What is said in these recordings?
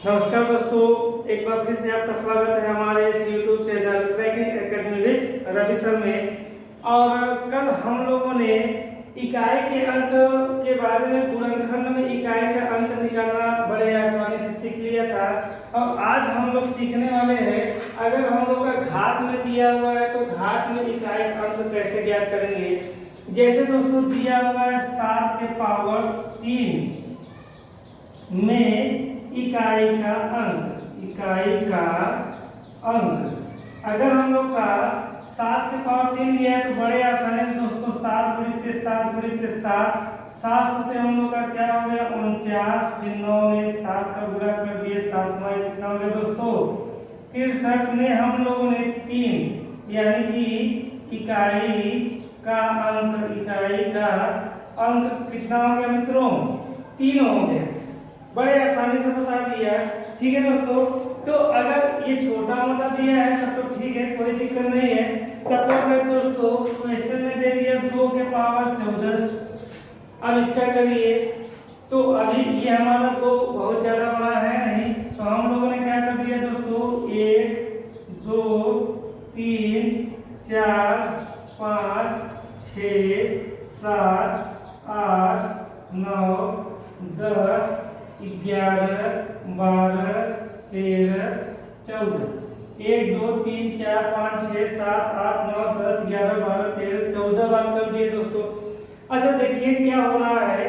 नमस्कार दोस्तों, एक बार फिर से आपका स्वागत है हमारे इस YouTube channel cracking academy with Ravi sir में। और कल हम लोगों ने इकाई के अंक के बारे में गुणनखंड में इकाई का अंक निकालना बड़े आसानी से सीख लिया था। और आज हम लोग सीखने वाले हैं, अगर हम लोग का घात में दिया हुआ है तो घात में इकाई का अंक कैसे ज्ञात करेंगे। जैसे दोस्तों दिया हुआ है 7 के पावर 3 में इकाई का अंक अगर हम लोग का 7 के पावर 3 लिया है तो बड़े आसानी से दोस्तों 7 गुणित 7 गुणित 7 7 से हम लोग का क्या हो गया 49, फिर 9 में 7 का गुणा कर दिए, 7 में कितना हो गया दोस्तों 63 में हम लोगों ने 3 यानी कि इकाई का अंक कितना हो गया मित्रों 3 हो गया। बड़े आसानी से बता दिया, ठीक है दोस्तों। तो अगर ये छोटा मोटा दिया है सब तो ठीक है, कोई दिक्कत नहीं है। सपोज कर दोस्तों क्वेश्चन में दे दिया 2 के पावर 14। अब इसका करिए तो अभी ये हमारा 2 बहुत ज्यादा बड़ा है नहीं, तो हम लोगों ने क्या कर दिया दोस्तों 1 2 3 4 5 6 7 8 9 10 11 12 13 14 1 2 3 4 5 6 7 8 9 10 11 12 13 14 बार कर दिए दोस्तों। अच्छा देखिए क्या हो रहा है,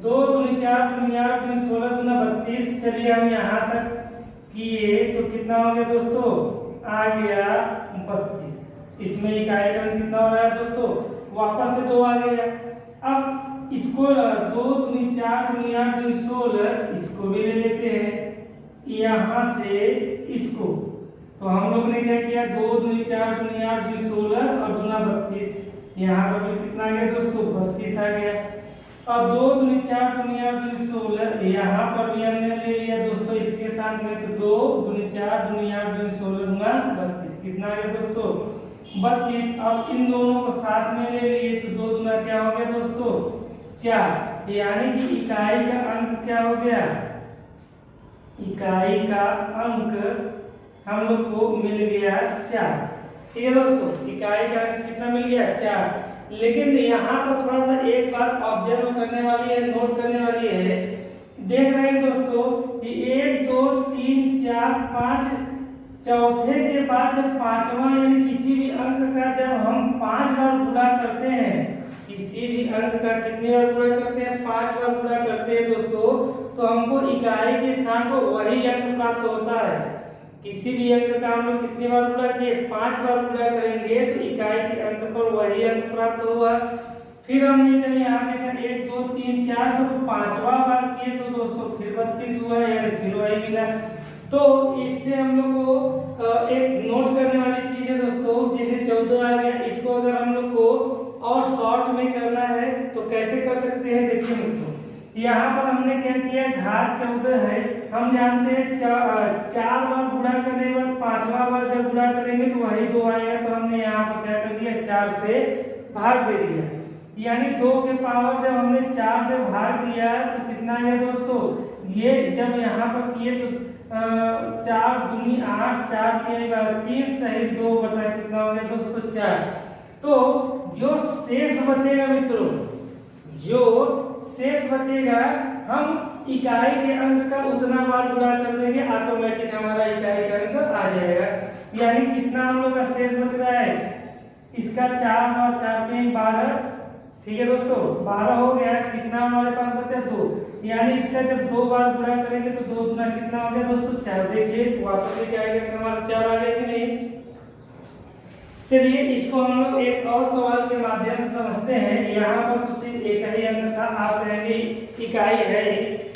2 दूनी 4 दूनी 8 दूनी 16 दूना 32। चलिए हम यहाँ तक किए तो कितना हो गया दोस्तों आ गया 32। इसमें इकाई का कितना हो रहा है दोस्तों, वापस से 2 आ गया। अब इसको 2 दूनी 4 दूनी 8 दूनी 16 इसको भी ले लेते हैं यहाँ से इसको। तो हम लोग ने क्या किया 2 दूनी 4 दूनी 8 दूनी 16 और दूना 32। यहाँ पर भी कितना आ गया दोस्तों 32 आ गया। अब 2 दूनी 4 दूनी 8 दूनी 16 यहाँ पर भी हमने ले लिया दोस्तों इसके साथ में, तो 2 दूनी 4 दूनी 8 दूनी 16 दूना 32 कितना आ गया दोस्तों 32। अब इन दोनों को साथ में ले लिए तो 2 दूना क्या हो गया दोस्तों 4, यानी कि इकाई का अंक क्या हो गया, इकाई का अंक हम लोग को मिल गया 4। ठीक है दोस्तों, इकाई का अंक कितना मिल गया 4। लेकिन यहाँ पर थोड़ा सा एक बात ऑब्जर्व करने वाली है, नोट करने वाली है। देख रहे हैं दोस्तों कि 1 2 3 4 5 चौथे के बाद जब पांचवा यानी किसी भी अंक का जब हम 5 बार गुणा करते हैं, किसी भी अंक का कितनी बार गुणा करते हैं 5 बार गुणा करते हैं दोस्तों, तो हमको इकाई के स्थान पर वही अंक प्राप्त होता है। किसी भी अंक का हम लोग कितनी बार गुणा किए 5 बार गुणा करेंगे तो इकाई के अंक पर वही अंक प्राप्त होगा। फिर हम ये चलिए यहाँ देखें 1 2 3 4 तो 5वां बार किए तो दोस्तों फिर 32 हुआ, यानी फिर वही मिला। तो इससे हम लोग को एक नोट करने वाली चीज है दोस्तों, जैसे 14 आ गया, इसको अगर हम लोग को और शॉर्ट में करना है तो कैसे कर सकते हैं। देखिए मित्रों यहाँ पर हमने क्या किया, घात 14 है, हम जानते हैं 4 बार गुणा करने के बाद 5वां बार जब गुणा करेंगे तो वही 2 आएगा, तो हमने यहाँ पर क्या कर दिया 4 से भाग दे दिया, यानी 2 के पावर जब हमने 4 से भाग दिया तो कितना आया दोस्तों, ये जब यहाँ पर किए तो 4 दूनी 8 4 के बाद 3 सही 2 बटा कितना हो गया दोस्तों 4। तो जो शेष बचेगा मित्रों, जो शेष बचेगा हम इकाई के अंक का उतना बार गुणा कर देंगे, ऑटोमेटिक हमारा इकाई का अंक आ जाएगा। यानी कितना हम लोग का शेष बच रहा है, इसका 4 और 4 में 12, ठीक है दोस्तों 12 हो गया। कितना हमारे पास बचा 2, यानी इसका जब 2 बार गुणा करेंगे तो 2 गुना कितना हो गया दोस्तों 4। देखिए वापस लेके आएगा हमारा 4 आ गया कि नहीं। चलिए इसको हम लोग एक और सवाल के माध्यम से समझते हैं। यहाँ पर तो सिर्फ एक ही अंक था, आप कहेंगे इकाई है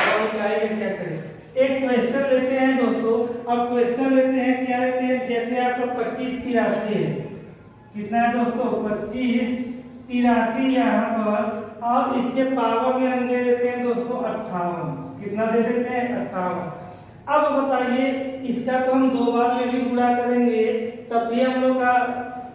और इकाई में क्या करें। एक क्वेश्चन लेते हैं दोस्तों, और क्वेश्चन लेते हैं क्या लेते हैं, जैसे आपका 25 83 है, कितना है दोस्तों 25 83 यहाँ पर, और इसके पावर में हम दे देते हैं दोस्तों 58। कितना दे देते हैं 58। अब बताइए इसका तो हम 2 बार में भी गुणा करेंगे तब भी हम लोग का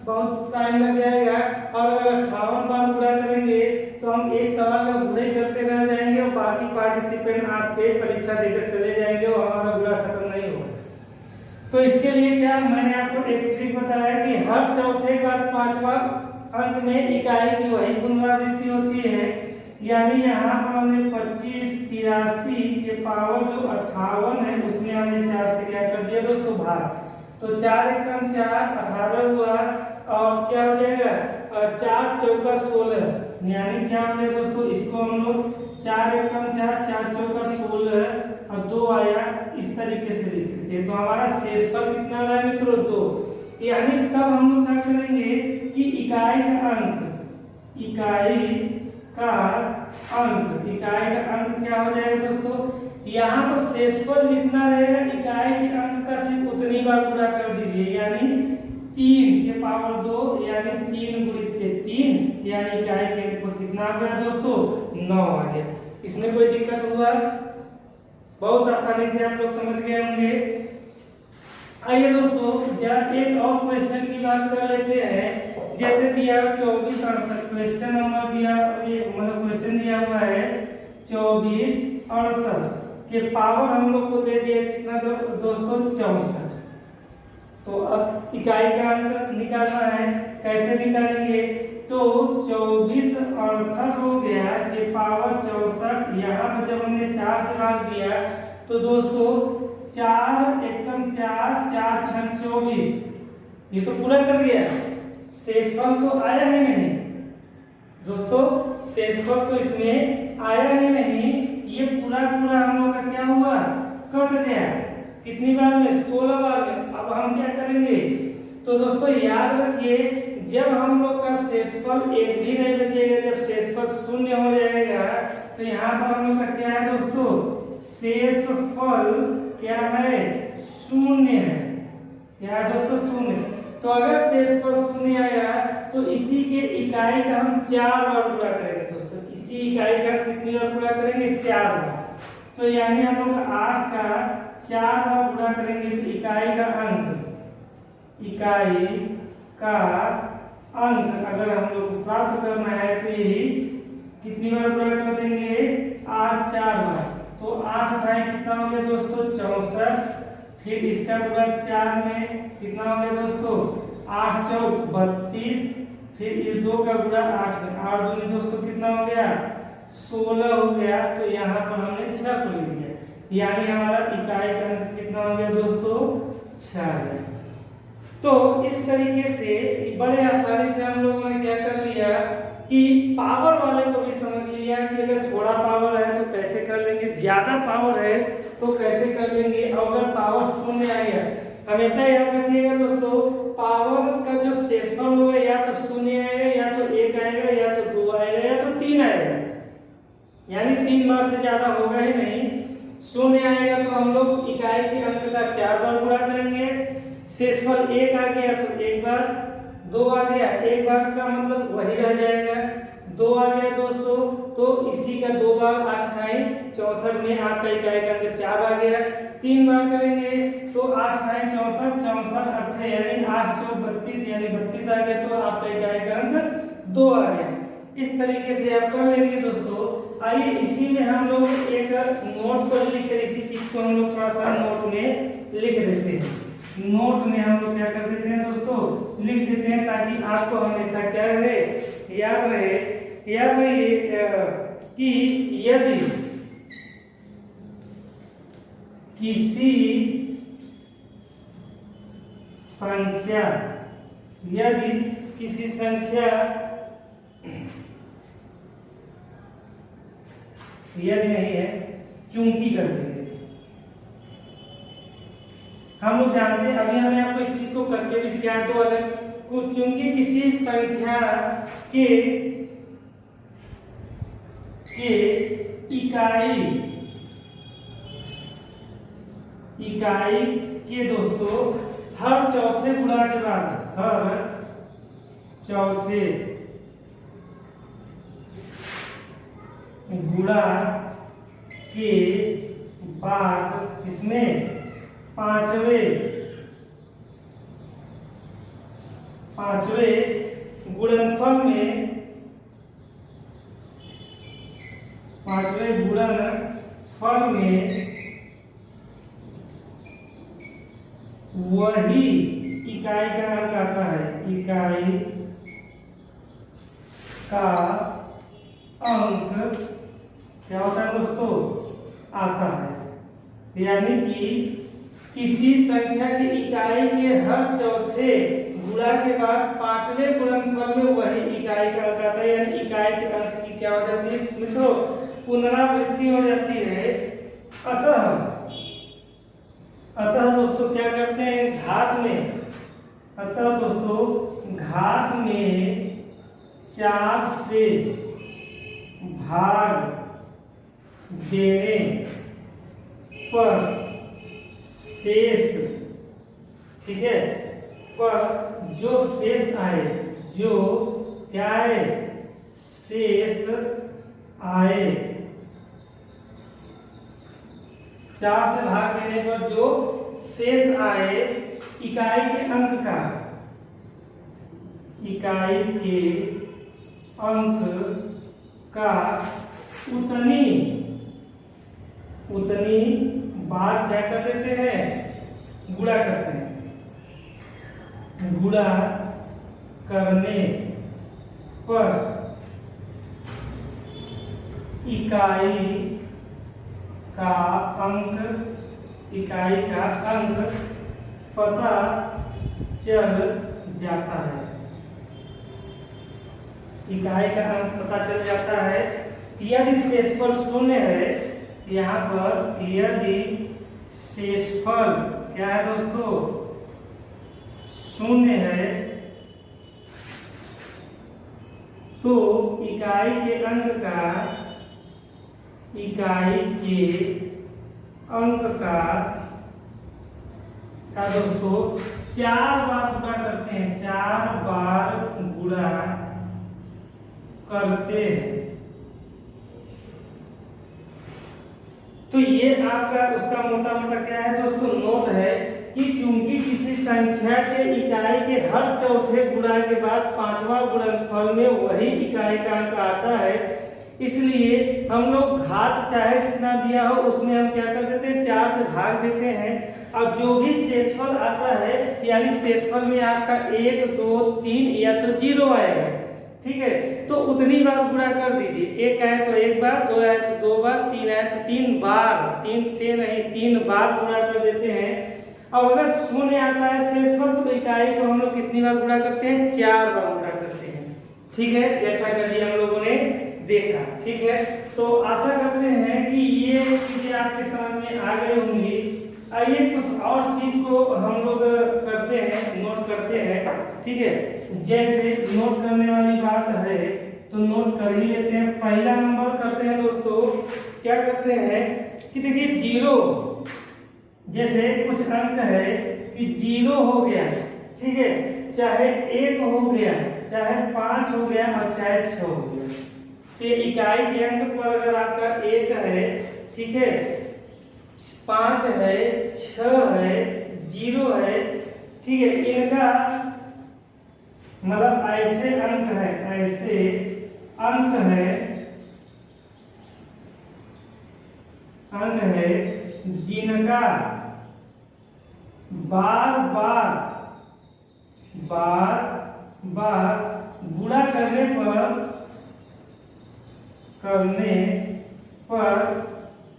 बहुत टाइम लग जाएगा, और अगर 58 बार गुणा करेंगे तो हम एक सवाल का गुणा करते रह जाएंगे और बाकी पार्टिसिपेंट आपके परीक्षा देकर चले जाएंगे और हमारा गुणा खत्म नहीं होगा। तो इसके लिए क्या मैंने आपको एक ट्रिक बताया कि हर चौथे का पांचवा अंक में इकाई की वही पुनरावृत्ति होती है, यानी यहाँ पर हमने 25 83 के पावर जो 58 है उसमें हमने 4 से क्या कर दिया दोस्तों भाग, तो 4 एकम 4 18 हुआ और क्या हो जाएगा 4 चौका 16, यानी क्या हो गया दोस्तों इसको हम लोग 4 एकम 4 4 चौका 16 और 2 आया इस तरीके से लिख सकते हैं। तो हमारा शेषफल कितना आ रहा है मित्रों 2, यानी तब हम लोग क्या करेंगे कि इकाई का अंक क्या हो जाएगा दोस्तों, यहाँ पर शेषफल जितना रहेगा इकाई के अंक का सिर्फ उतनी बार गुणा कर दीजिए, यानी 3 के पावर 2 यानी 3 गुणित 3 यानी इकाई के अंक पर कितना आ गया दोस्तों 9 आ गया। इसमें कोई दिक्कत हुआ? बहुत आसानी से आप लोग समझ गए होंगे। आइए दोस्तों जरा एक और क्वेश्चन की बात कर लेते हैं। जैसे दिया 24 68 क्वेश्चन नंबर दिया, ये मतलब क्वेश्चन दिया हुआ है 24 68 के पावर हम लोग को दे दिया कितना दोस्तों 64। तो अब इकाई का अंक निकालना है, कैसे निकालेंगे? तो 24 68 हो गया के पावर 64, यहाँ पर जब हमने 4 से भाग दिया तो दोस्तों 4 एकम 4 4 छक 24, ये तो पूरा कर गया। शेषफल तो आया ही नहीं दोस्तों, शेषफल तो इसमें आया ही नहीं, ये पूरा हम लोग का क्या हुआ कट गया। कितनी बार में 16 बार में। अब हम क्या करेंगे? तो दोस्तों याद रखिए जब हम लोग का शेषफल एक भी नहीं बचेगा, जब शेषफल शून्य हो जाएगा तो यहाँ पर हम लोग का क्या है दोस्तों शेषफल क्या है शून्य है। क्या है दोस्तों शून्य। तो अगर शेषफल शून्य आया तो इसी के इकाई का हम 4 बार गुणा करेंगे दोस्तों, इसी इकाई का कितनी बार गुणा करेंगे 4 बार। तो यानी हम लोग 8 का 4 बार गुणा करेंगे तो इकाई का अंक अगर हम लोग को प्राप्त करना है तो यही कितनी बार गुणा कर देंगे 8 4 बार। तो 8 अठाई कितना हो गया दोस्तों 64, फिर इसका गुणा 4 में कितना हो गया दोस्तों 8 चौक 32, फिर इस 2 का गुणा 8 में 8 दूनी दोस्तों कितना हो गया 16 हो गया। तो यहाँ पर हमने 6 को लिख दिया, यानी हमारा इकाई का अंक कितना हो गया दोस्तों 6 है। तो इस तरीके से बड़े आसानी से हम लोगों ने क्या कर लिया कि पावर वाले को भी समझ लिया कि अगर थोड़ा पावर है तो कैसे कर लेंगे, ज्यादा पावर है तो कैसे कर लेंगे, और अगर पावर शून्य आएगा हमेशा याद रखिएगा दोस्तों पावर का जो शेषफल होगा या तो शून्य आएगा या तो 1 आएगा या तो 2 आएगा या तो 3 आएगा, यानी 3 बार से ज्यादा होगा ही नहीं। शून्य आएगा तो हम लोग इकाई के अंक का 4 बार गुणा करेंगे, शेषफल 1 आ गया तो 1 बार, 2 आ गया 1 बार का मतलब वही रह जाएगा, 2 आ गया दोस्तों तो इसी का 2 बार 8 अठाई 64 में आपका इकाई का अंक 4 आ गया। 3 बार करेंगे तो 8 अठाई 64 64 अट्ठाई यानी 8 चौक 32 यानी 32 आ गया तो आपका इकाई का अंक 2 आ गया। इस तरीके से आप कर लेंगे दोस्तों। आइए इसीलिए हम लोग एक नोट पर लिख कर इसी चीज को हम लोग थोड़ा सा नोट में लिख देते हैं, नोट में हम लोग क्या कर देते हैं दोस्तों लिख देते हैं ताकि आपको हमेशा क्या रहे याद रहे कि यदि किसी संख्या यदि नहीं है चूंकि करते हैं, हम लोग जानते हैं अभी हमने आपको इस चीज को करके भी दिखाया। तो अगर कुछ चूंकि किसी संख्या के इकाई के दोस्तों हर चौथे गुणा के बाद इसमें पांचवें गुणनफल में पांचवें गुणनफल में वही इकाई का अंक आता है, इकाई का अंक क्या होता है दोस्तों, आता है। यानी कि किसी संख्या की इकाई के हर चौथे गुणा के बाद पांचवें गुणनफल में वही इकाई का अंक आता है, यानी इकाई के अंक की क्या हो जाती है मित्रों, पुनरावृत्ति हो जाती है। अतः दोस्तों क्या करते हैं घात में, अतः दोस्तों घात में 4 से भाग देने पर शेष, ठीक है, पर जो शेष आए, जो क्या आए, शेष आए, 4 से भाग देने पर जो शेष आए इकाई के अंक का, इकाई के अंक का उतनी बार क्या कर देते हैं, गुणा करते हैं। गुणा करने पर इकाई का अंक पता चल जाता है, इकाई का अंक पता चल जाता है। यदि शेषफल शून्य है, यहाँ पर यदि शेषफल क्या है दोस्तों, शून्य है, तो इकाई के अंक का दोस्तों 4 बार गुणा करते हैं, 4 बार गुणा करते हैं। तो ये आपका उसका मोटा मोटा क्या है दोस्तों, नोट है कि चूंकि किसी संख्या के इकाई के हर चौथे गुणा के बाद पांचवा गुणनफल में वही इकाई का अंक आता है, इसलिए हम लोग घात चाहे जितना दिया हो उसमें हम क्या कर देते हैं, 4 से भाग देते हैं। अब जो भी शेषफल आता है, यानी शेषफल में आपका 1 2 3 या तो 0 आएगा, ठीक है, तो उतनी बार गुणा कर दीजिए। 1 आए तो 1 बार, 2 आए तो 2 बार, 3 आए तो 3 बार, 3 से नहीं 3 बार गुणा कर देते हैं। अब अगर शून्य आता है शेषफल, तो इकाई को हम लोग कितनी बार गुणा करते हैं, 4 बार गुणा करते हैं, ठीक है, जैसा कि हम लोगों ने देखा, ठीक है। तो आशा करते हैं कि ये चीजें आपके समझ में आ गई होंगी। आइए कुछ और चीज को हम लोग करते हैं, नोट करते हैं, ठीक है। जैसे नोट करने वाली बात है तो नोट कर ही लेते हैं। पहला नंबर करते हैं दोस्तों, क्या करते हैं कि देखिए 0, जैसे कुछ अंक है कि 0 हो गया, ठीक है, चाहे 1 हो गया, चाहे 5 हो गया और चाहे 6 हो गया। तो इकाई के अंक पर अगर आपका 1 है, ठीक है, 5 है, 6 है, 0 है, ठीक है, इनका मतलब ऐसे अंक है, ऐसे अंक है जिनका बार बार गुणा करने पर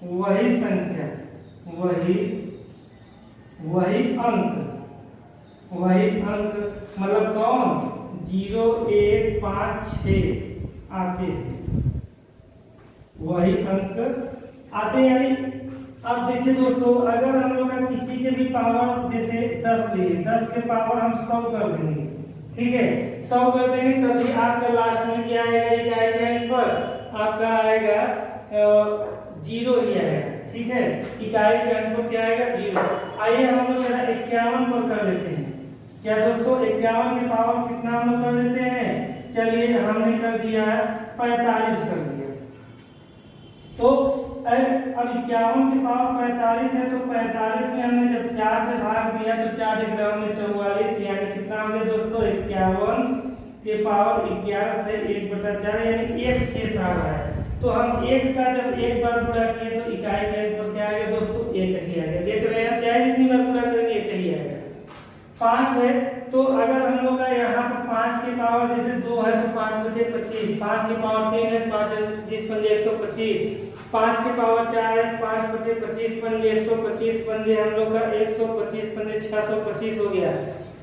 वही संख्या, वही अंक मतलब कौन, 0 1 5 6 आते हैं, वही अंक आते हैं। यानी अब देखिए दोस्तों, अगर हम लोग किसी के भी पावर जैसे 10 लिए, 10 के पावर हम 100 कर देंगे, ठीक है, 100 कर देंगे, तभी आपका लास्ट में क्या आएगा, पर आपका आएगा 0 ही आएगा, ठीक है, इकाई के अंक पर क्या आएगा, 0। आइए हम लोग 51 पर कर देते हैं। क्या दोस्तों, 51 के पावर कितना हम लोग कर देते हैं, चलिए हमने कर दिया 45 कर दिया। तो अब 51 के पावर 45 है, तो 45 में हमने जब 4 से भाग दिया तो 4 × 44, यानी कितना हो गया दोस्तों, 51 के पावर 11 से 1/4, यानी 1 शेष आ रहा है। तो हम एक का जब एक बार गुणा किए तो इकाई का एक पर क्या आ गया दोस्तों, एक ही आ गया। देख रहे हैं चाहे जितनी बार गुणा करेंगे एक ही आएगा। 5 है तो अगर हम लोग का यहाँ पर 5 की पावर जैसे 2 है तो 5 बचे 25, 5 की पावर 3 है 5 25 पंजे 125, 5 की पावर 4 है 5 बचे 25 पंजे 125 पंजे हम लोग का 125 पंजे 625 हो गया।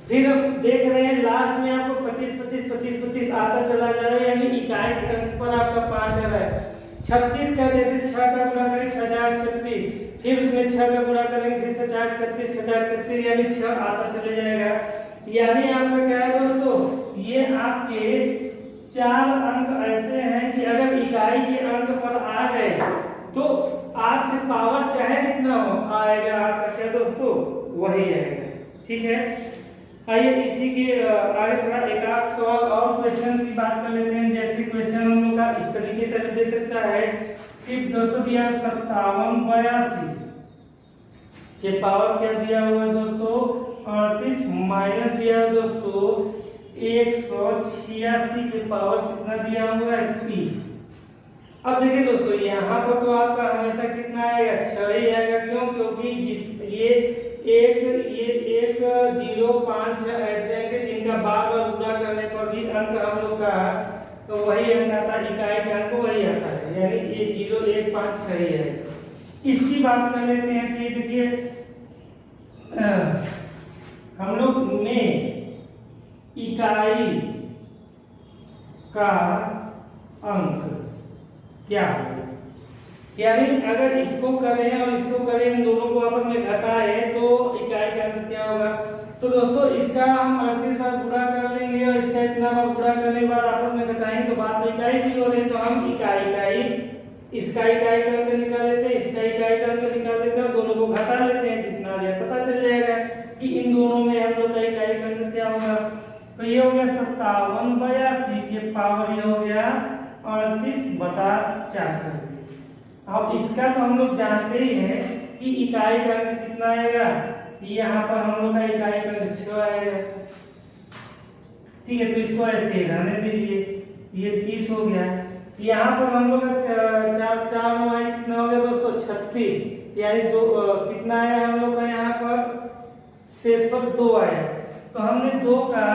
फिर हम देख रहे हैं लास्ट में आपको 25 25 25 25 आता चला जा रहा है, यानी इकाई के अंक पर आपका 5 आ रहा है। 36 का जैसे 6 का गुणा करें 6036, फिर उसमें 6 का गुणा करेंगे फिर से 6036 6036 यानी 6 आता चले जाएगा। यानी आपका क्या है दोस्तों, ये आपके 4 अंक ऐसे हैं कि अगर इकाई के अंक पर आ गए तो आपके पावर चाहे जितना हो आएगा आपका क्या दोस्तों, वही आएगा। ठीक है, आइए इसी के आगे थोड़ा एक आध सवाल और क्वेश्चन की बात कर लेते हैं। जैसे क्वेश्चन हम लोग का इस तरीके से भी दे सकता है कि दोस्तों दिया 5782 के पावर क्या दिया हुआ है दोस्तों 38 माइनस दिया है दोस्तों 186 के पावर कितना दिया हुआ है 30। अब देखिए दोस्तों यहाँ पर तो आपका हमेशा कितना आएगा 6 ही आएगा। क्यों? क्योंकि ये एक 0 5 ऐसे हैं कि जिनका बार बार गुणा करने पर भी अंक हम लोग का तो वही अंक आता है, इकाई का अंक वही आता है, यानी ये 0 1 5 6 ही है। इसकी बात कर लेते हैं कि देखिए हम लोग में इकाई का अंक क्या है, यानी अगर इसको करें और इसको करें इन दोनों को आपस में घटाए तो इकाई का अंक क्या होगा। तो दोस्तों इसका हम 38 बार गुणा कर लेंगे और इसका इतना बार गुणा करने के बाद आपस में घटाएंगे तो बात तो इकाई की हो रही है, तो हम इकाई का ही इसका इकाई का अंक निकाल लेते हैं, इसका इकाई का अंक निकाल लेते हैं और दोनों को घटा लेते हैं, जितना आ जाए पता चल जाएगा कि इन दोनों में हम लोग का इकाई का अंक क्या होगा। तो ये हो गया 5782 के पावर ये हो गया 38/4 कर दिया। अब इसका तो हम लोग जानते ही हैं कि इकाई का अंक कितना आएगा, यहाँ पर हम लोग का इकाई का अंक 6 आएगा। ठीक है, तो इसको ऐसे रहने दीजिए, ये 30 हो गया। यहाँ पर हम लोग का 4 9 कितना हो गया दोस्तों 36, यानी दो कितना आया हम लोग का यहाँ पर शेष पर 2 आया। तो हमने 2 का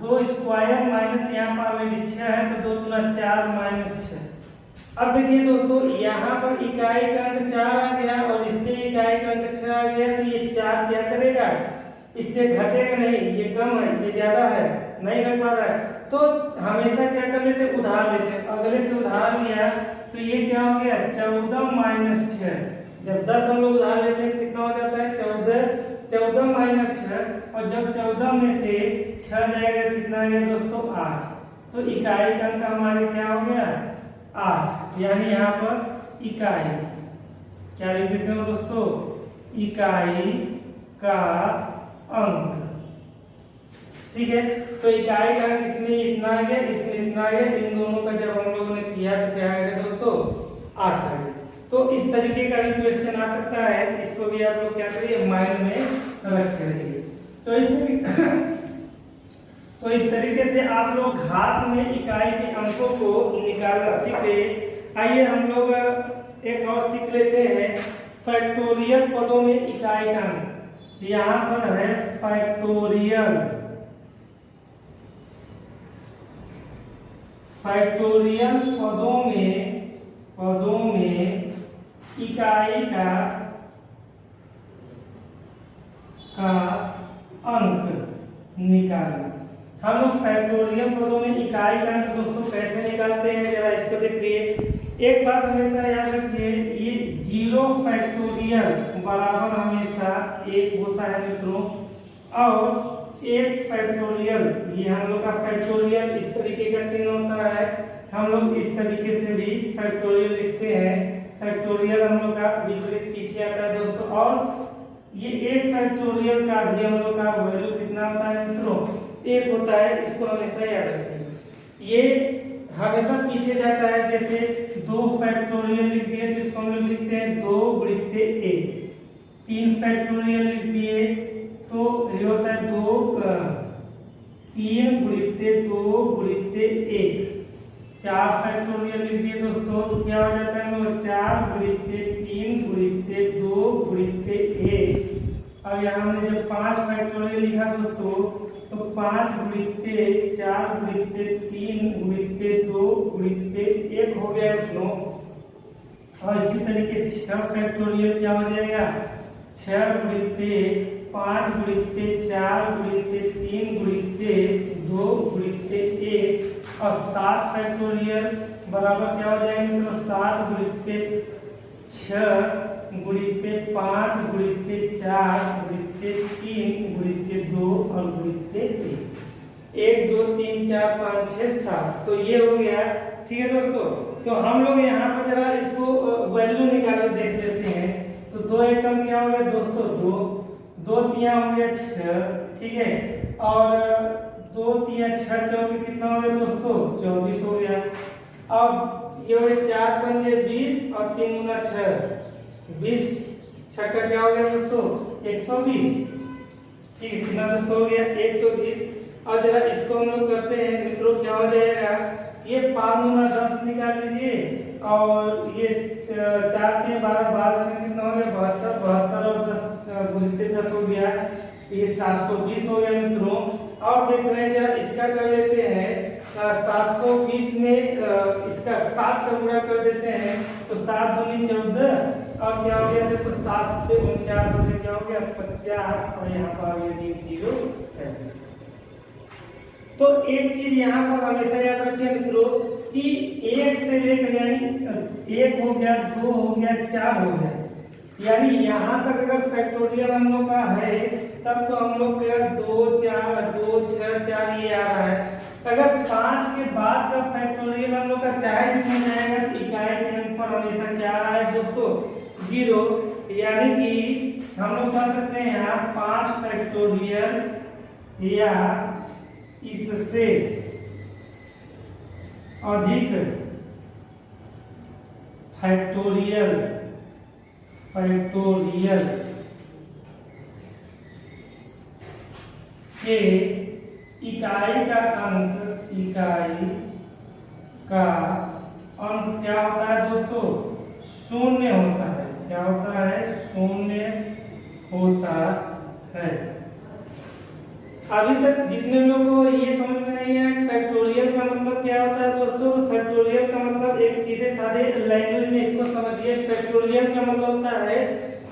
2 स्क्वायर माइनस यहाँ पर ऑलरेडी 6 है तो 2 गुना 4 माइनस 6। अब देखिए दोस्तों यहाँ पर इकाई का अंक 4 आ गया और इसके इकाई का अंक 6 आ गया, तो ये 4 क्या करेगा, इससे घटेगा नहीं, ये कम है ये ज्यादा है, नहीं घट पा रहा है, तो हमेशा क्या कर लेते हैं उधार लेते हैं। अगले से उधार लिया तो ये क्या हो गया 14 माइनस 6। जब 10 हम लोग उधार लेते हैं कितना हो जाता है 14 माइनस 6, और जब 14 में से 6 जाएगा कितना आएगा दोस्तों 8, तो इकाई का अंक हमारे क्या हो गया 8, यानी यहाँ पर इकाई क्या लिख देते हैं दोस्तों, इकाई का अंक। ठीक है, तो इकाई का अंक इसमें इतना आ गया, इसमें इतना आ गया, इन दोनों का जब हम लोगों ने किया तो क्या आएगा दोस्तों 8 आ गया। तो इस तरीके का भी क्वेश्चन आ सकता है, इसको भी आप लोग क्या करिए माइंड में रख के रखिए। तो इस तरीके से आप लोग घात में इकाई के अंकों को निकालना सीख गए। आइए हम लोग एक और सीख लेते हैं फैक्टोरियल पदों में इकाई का अंक। यहाँ पर है फैक्टोरियल पदों में इकाई का अंक निकालना। हम लोग फैक्टोरियल पदों में इकाई का अंक दोस्तों कैसे निकालते हैं जरा इसको देखिए। एक बात हमेशा याद रखिए, ये 0 फैक्टोरियल बराबर हमेशा 1 होता है मित्रों, और 1 फैक्टोरियल ये हम लोग का फैक्टोरियल इस तरीके का चिन्ह होता है, हम लोग इस तरीके से भी फैक्टोरियल लिखते हैं। फैक्टोरियल हम लोग का विपरीत पीछे आता है दोस्तों, और ये 1 फैक्टोरियल का भी हम लोग का वैल्यू कितना होता है मित्रों 1 होता है, इसको हमेशा याद रखिए। ये हमेशा पीछे जाता है, जैसे 2 फैक्टोरियल लिख दिए तो इसको हम लोग लिखते हैं 2 गुणित 1, 3 फैक्टोरियल लिख दिए तो ये होता है 3 गुणित 2 गुणित 1, 4 फैक्टोरियल लिख दिए दोस्तों, तो क्या हो जाता है 4 गुणित 3 गुणित 2 गुणित 1। अब यहाँ हमने जब 5 फैक्टोरियल लिखा दोस्तों, तो 5 गुणित 4 गुणित 3 गुणित 2 गुणित 1 हो गया दोस्तों। और इसी तरीके से 6 फैक्टोरियल क्या हो जाएगा, 6 गुणित 5 गुणित 4 गुणित 3 गुणित 2 गुणित 1। और 7 फैक्टोरियल बराबर क्या हो जाएगा मित्रों, 7 गुणित 6 गुणित 5 गुणित 4 गुणित 3 गुणित 2 और गुणित 1 2 3 4 5 6 7। तो ये हो गया। ठीक है दोस्तों, तो हम लोग यहाँ पर जरा इसको वैल्यू निकाल कर देख लेते हैं। तो 2 एकम क्या हो गया दोस्तों, 2 2 तिया हो गया 6। ठीक है, और 2 तिया 6 चौके कितना हो गया दोस्तों, 24 हो गया। अब ये हो गया 4 पंजे 20 और 3 गुना 6 20, 6 का क्या हो गया दोस्तों 120। ठीक है, कितना दोस्तों हो गया 120। और जरा इसको हम लोग करते हैं मित्रों, क्या हो जाएगा, ये 5 गुना 10 निकाल लीजिए, और ये 4 3 12 12 6 कितना हो गया 72 72 और 10 गुणित 10 हो गया, ये 720 हो गया मित्रों। और देख रहे हैं जरा इसका कर लेते हैं, 720 में इसका 7 का गुणा कर देते हैं, तो 7 दूनी 14 और क्या हो गया देखो 7 से 49 हो गया, क्या हो गया 50। और यहाँ पर आ गया 0 है। तो एक चीज यहाँ पर हमेशा याद रखिए मित्रों कि 1 से लेकर यानी 1 हो गया 2 हो गया 4 हो गया, यानी यहाँ तक अगर फैक्टोरियल हम लोग का है तब तो हम लोग का 2 4 2 6 4 ये आ रहा है। अगर 5 के बाद का फैक्टोरियल हम लोग का चाहे जितना जाएगा तो इकाई के अंक पर हमेशा क्या आ रहा है दोस्तों 0, यानी कि हम लोग कह सकते हैं यहाँ 5 फैक्टोरियल या इससे अधिक फैक्टोरियल के इकाई का अंक क्या होता है दोस्तों, शून्य होता है। क्या होता है, शून्य होता है। अभी तक जितने लोगों को ये समझ में नहीं है फैक्टोरियल का मतलब क्या होता है दोस्तों, तो फैक्टोरियल का मतलब एक सीधे साधे लैंग्वेज में इसको समझिए। फैक्टोरियल का मतलब होता है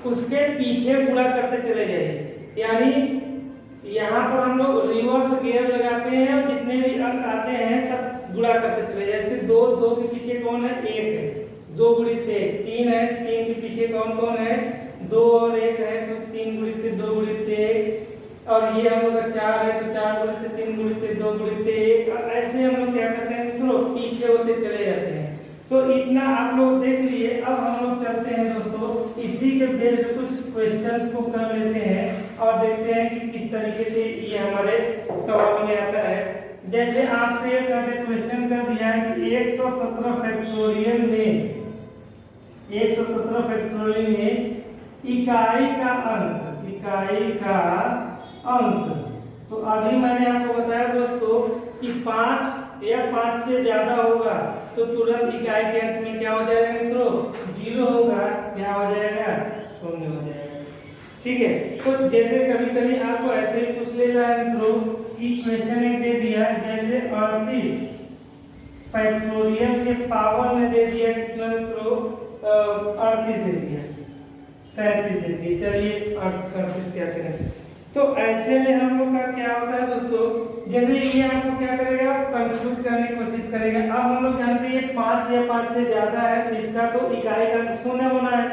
उसके पीछे गुणा करते चले जाइए, यानी यहाँ पर हम लोग रिवर्स गियर लगाते हैं और जितने भी अंक आते हैं सब गुणा करते चले जाए। जैसे 2 के पीछे कौन है, 1 है, 2 गुणित 1 3 है, 3 के पीछे कौन कौन है, 2 और 1 है, तो 3 गुणित 2 गुणित 1। और ये हम लोग का 4 है, तो 4 गुणित 3 गुणित 2 गुणित 1। ऐसे हम लोग क्या करते हैं मित्रों, पीछे होते चले जाते हैं। तो इतना आप लोग देख लिए। अब हम लोग चलते हैं दोस्तों, इसी के बेस्ड कुछ क्वेश्चंस को कर लेते हैं और देखते हैं कि किस तरीके से ये हमारे सवाल में आता है। जैसे आपसे क्वेश्चन कर दिया है कि 117 फैक्टोरियल में इकाई का अंक। तो अभी मैंने आपको बताया दोस्तों कि 5 या 5 से ज्यादा होगा तो तुरंत इकाई के अंक में क्या हो जाएगा मित्रों, 0 होगा, क्या हो जाएगा, 0 हो जाएगा। ठीक है, तो जैसे कभी कभी आपको ऐसे ही पूछ ले रहा है मित्रों कि क्वेश्चन एक दे दिया, जैसे 38 फैक्टोरियल के पावर में दे दिया कितना मित्रों, 38 दे दिया, 37 दे दिया। चलिए 38 क्या करें, तो ऐसे में हम लोग का क्या होता है दोस्तों, जैसे ये आपको क्या करेगा, कंफ्यूज करने की कोशिश करेगा। अब हम लोग जानते हैं 5 या 5 से ज्यादा है तो इसका तो इकाई का अंक 0 होना है।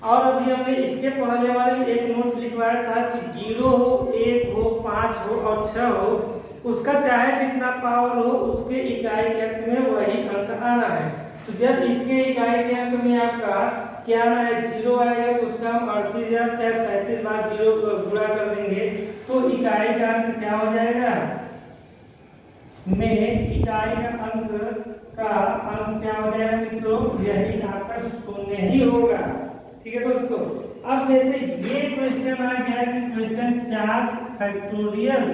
और अभी हमने इसके पहले वाले में एक नोट लिखवाया था कि 0 हो, 1 हो, 5 हो और 6 हो, उसका चाहे जितना पावर हो उसके इकाई के अंक में वही अंक आना है। तो जब इसके इकाई के अंक में आपका क्या आना है, 0 आएगा तो उसका हम 38 या चाहे 37 बार 0 गुणा कर देंगे तो इकाई का अंक क्या हो जाएगा, में इकाई का अंक क्या हो जाएगा मित्रों, यही आपका 0 ही होगा। ठीक है दोस्तों, अब जैसे ये क्वेश्चन आ गया कि क्वेश्चन 4 फैक्टोरियल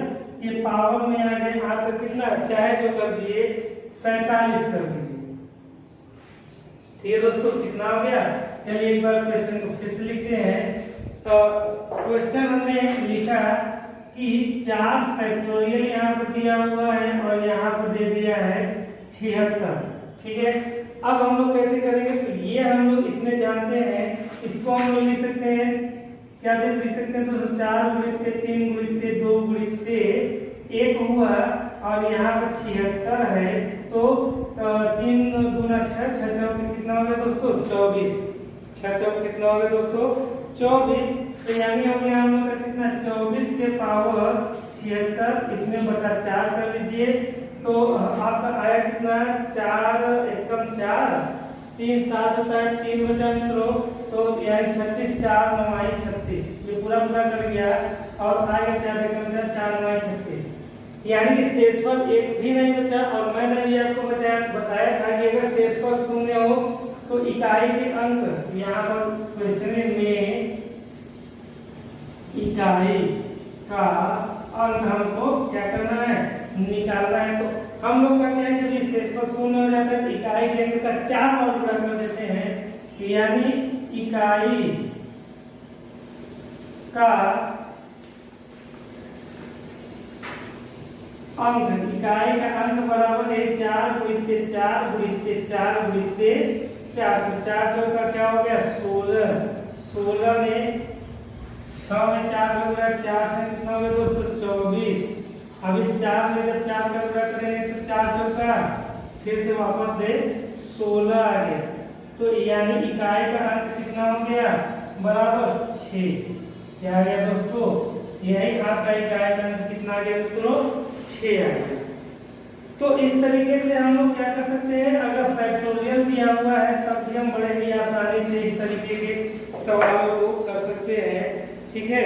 के पावर में आ गए आपका कितना, चाहे जो कर दिए 47 कर दीजिए। ठीक है दोस्तों, कितना हो गया? चलिए एक बार क्वेश्चन को फिर से लिखते हैं। तो क्वेश्चन हमने लिखा कि 4 फैक्टोरियल यहाँ पर दिया हुआ है और यहाँ पर दे दिया है 76। ठीक है, अब हम लोग कैसे करेंगे? तो ये हम लोग इसमें जानते हैं, इसको हम लोग लिख सकते हैं, क्या लिख सकते हैं? तो 4 गुणित 3 गुणित 2 गुणित 1 हुआ और यहाँ पर 76 है, तो 3 दूना 6, 6 चौक कितना हो गया दोस्तों? 24। 6 चौक कितना हो गया दोस्तों? 24। तो यानी हो गया हम लोग का कितना? 24 के पावर 76, इसमें बटा 4 कर लीजिए, तो आपका आया कितना? 4 एकम 4, 3 7 होता है, 3 बचा मित्रों, तो यानी 36, 4 9 36, ये पूरा पूरा कर गया और आएगा 4 एकम 4, 4 9 36, यानी कि शेषफल एक भी नहीं बचा। और मैंने भी आपको बताया था कि अगर शेषफल शून्य हो तो इकाई के अंक, यहाँ पर क्वेश्चन में इकाई का अंक हमको क्या करना है? निकालना है। तो हम लोग का क्या है, जब शेषफल शून्य हो जाता है तो इकाई के अंक का 4 मल्टीप्लाई कर देते हैं, यानी इकाई का अंक, इकाई का अंक बराबर है 4 गुणित 4 गुणित 4 गुणित 4, तो 4 चौका क्या हो गया? 16। 16 में 6 में 4 हो गया, 4 से कितना हो गया दोस्तों? 24। अब इस 4 में जब 4 का गुणा करेंगे तो 4 चौका फिर से वापस से 16 आ गया, तो यानी इकाई का अंक कितना हो गया? बराबर 6। क्या आ गया दोस्तों? यही आपका इकाई का अंक कितना आ गया मित्रों? 6 आ गया। तो इस तरीके से हम लोग क्या कर सकते हैं, अगर फैक्टोरियल दिया हुआ है तब भी हम बड़े ही आसानी से इस तरीके के सवालों को कर सकते हैं। ठीक है,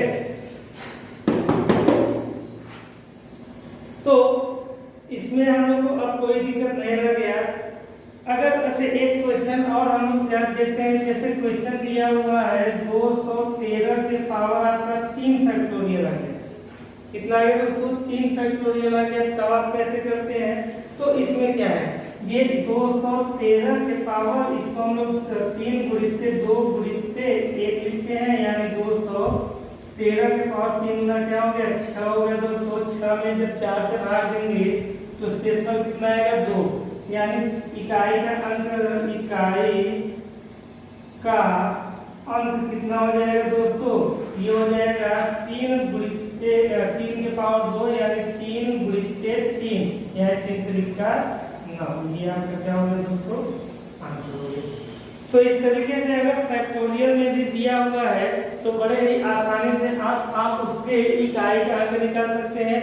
तो इसमें हम लोग को अब कोई दिक्कत नहीं रह गया। अगर अच्छा एक क्वेश्चन और हम क्या देखते हैं, जैसे क्वेश्चन दिया हुआ है 213 के पावर आपका 3 फैक्टोरियल आ गया, कितना आ गया दोस्तों? 3 फैक्टोरियल आ गया। तब आप कैसे करते हैं? तो इसमें क्या है, ये 213 के पावर, इसको हम लोग 3 गुणित 2 गुणित 1 लिखते हैं, यानी 213 के पावर 3 गुना क्या हो गया? 6 हो गया दोस्तों। 6 में जब 4 से भाग देंगे तो शेषफल कितना आएगा? 2, यानी इकाई का अंक, इकाई का अंक कितना हो जाएगा दोस्तों? ये हो जाएगा 3 गुणित 3 के पावर 2, यानी 3 गुणित 3, यानी 3 त्रिका 9। ये आपका क्या होगा दोस्तों? आंसर हो गया। तो इस तरीके से अगर फैक्टोरियल में भी दिया हुआ है तो बड़े ही आसानी से आप उसके इकाई का अंक निकाल सकते हैं।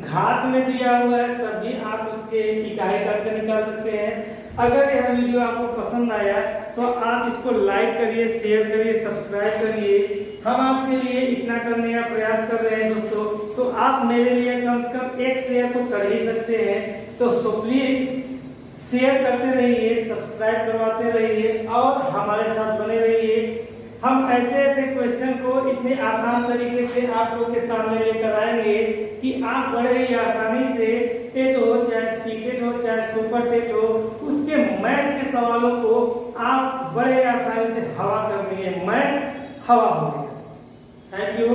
घात में दिया हुआ है तब भी आप उसके इकाई का अंक निकाल सकते हैं। अगर यह वीडियो आपको पसंद आया तो आप इसको लाइक करिए, शेयर करिए, सब्सक्राइब करिए। हम आपके लिए इतना करने का प्रयास कर रहे हैं दोस्तों, तो आप मेरे लिए कम से कम एक शेयर तो कर ही सकते हैं। तो सो प्लीज शेयर करते रहिए, सब्सक्राइब करवाते रहिए और हमारे साथ बने रहिए। हम ऐसे ऐसे क्वेश्चन को इतने आसान तरीके से आप लोग के सामने लेकर आएंगे कि आप बड़े ही आसानी से टेट हो, चाहे सीटेट हो, चाहे सुपर टेट हो, उसके मैथ के सवालों को आप बड़े आसानी से हवा कर देंगे। मैथ हवा हो गया। Thank you.